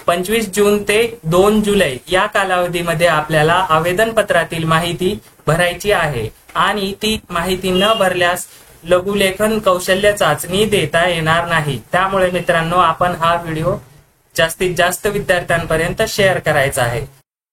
25 जून ते 2 जुलै या कालावधीमध्ये आपल्याला आवेदन पत्रातील माहिती भरायची आहे आणि ती माहिती न भरल्यास लघुलेखन कौशल्य चाचणी देता येणार नाही। त्यामुळे मित्रांनो, आपण हा व्हिडिओ जास्तीत जास्त विद्यार्थ्यांपर्यंत शेअर करायचा आहे।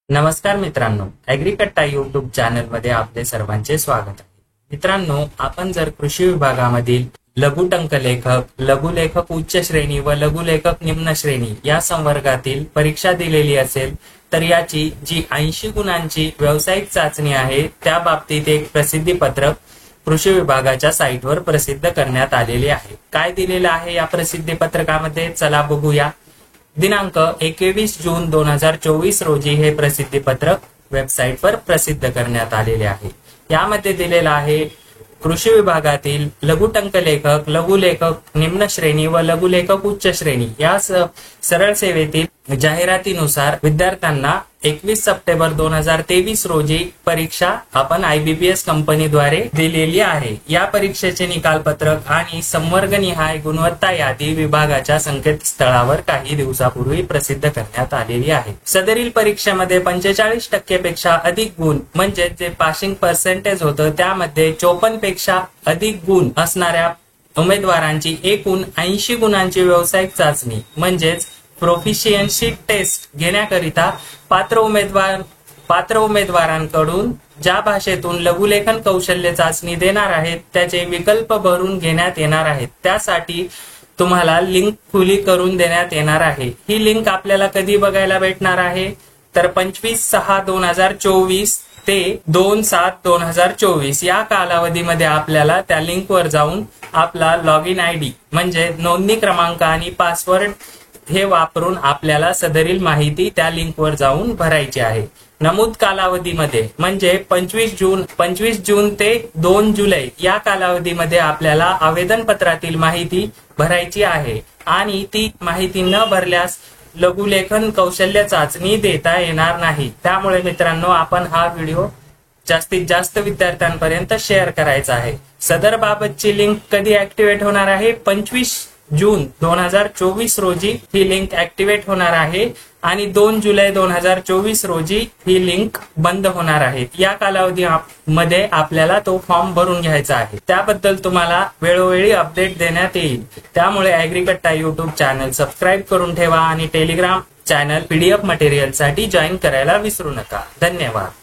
नमस्कार मित्रांनो, ॲग्रीकट्टा YouTube चॅनल मध्ये आपले सर्वांचे स्वागत आहे। मित्रांनो, आपण जर कृषी विभागामधील लघुटंक लेखक, लघुलेखक उच्च श्रेणी व लघुलेखक निम्न श्रेणी या संवर्गातील परीक्षा दिलेली असेल तर याची जी 80 गुणांची व्यावसायिक चाचणी आहे त्या बाबतीत एक प्रसिद्धी पत्रक कृषी विभागाच्या साइटवर प्रसिद्ध करण्यात आलेले आहे। काय दिलेलं आहे या प्रसिद्धी पत्रकामध्ये चला बघूया। दिनांक 21 जून 2024 रोजी हे प्रसिद्धी पत्रक वेबसाईटवर प्रसिद्ध करण्यात आलेले आहे। यामध्ये दिलेलं आहे कृषी विभागातील लघुटंक लेखक, लघुलेखक निम्न श्रेणी व लघुलेखक उच्च श्रेणी या सरळ सेवेतील जाहिरातीनुसार विद्यार्थ्यांना 21 सप्टेंबर 2023 रोजी परीक्षा आपण IBPS कंपनीद्वारे दिलेली आहे। या परीक्षेचे निकालपत्रक आणि संवर्गनिहाय गुणवत्ता यादी विभागाच्या संकेतस्थळावर काही दिवसापूर्वी प्रसिद्ध करण्यात आलेली आहे। सदरील परीक्षेमध्ये 45% पेक्षा अधिक गुण म्हणजे जे पासिंग पर्सेंटेज होतं त्यामध्ये 54 पेक्षा अधिक गुण असणाऱ्या उमेदवारांची एकूण 80 गुणांची व्यावसायिक चाचणी म्हणजेच प्रोफिशियन्सी टेस्ट घेण्याकरिता पात्र उमेदवारांकडून ज्या भाषेतून लघुलेखन कौशल्य चाचणी देणार आहेत त्याचे विकल्प भरून घेण्यात येणार आहेत। त्यासाठी तुम्हाला लिंक खुली करून देण्यात येणार आहे। ही लिंक आपल्याला कधी बघायला भेटणार आहे तर 25/6/2024 ते 2/7/2024 या कालावधीमध्ये आपल्याला त्या लिंकवर जाऊन आपला लॉग इन ID म्हणजे नोंदणी क्रमांक आणि पासवर्ड हे वापरून आपल्याला सदरील माहिती त्या लिंकवर जाऊन भरायची आहे। नमूद कालावधीमध्ये म्हणजे 25 जून ते 2 जुलै या कालावधीमध्ये आपल्याला आवेदन पत्रातील माहिती भरायची आहे आणि ती माहिती न भरल्यास लघुलेखन कौशल्य चाचणी देता येणार नाही। त्यामुळे मित्रांनो, आपण हा व्हिडिओ जास्तीत जास्त विद्यार्थ्यांपर्यंत शेअर करायचा आहे। सदर बाबतची लिंक कधी ऍक्टिव्हेट होणार आहे? 25 जून 2024 रोजी ही लिंक ऍक्टिव्हेट होणार आहे आणि 2 जुलै 2024 रोजी ही लिंक बंद होणार आहे। या कालावधीमध्ये आपल्याला तो फॉर्म भरून घ्यायचा आहे। त्याबद्दल तुम्हाला वेळोवेळी अपडेट देण्यात येईल। त्यामुळे ॲग्रीकट्टा YouTube चॅनल सबस्क्राईब करून ठेवा आणि टेलिग्राम चॅनल PDF मटेरियल साठी जॉईन करायला विसरू नका। धन्यवाद।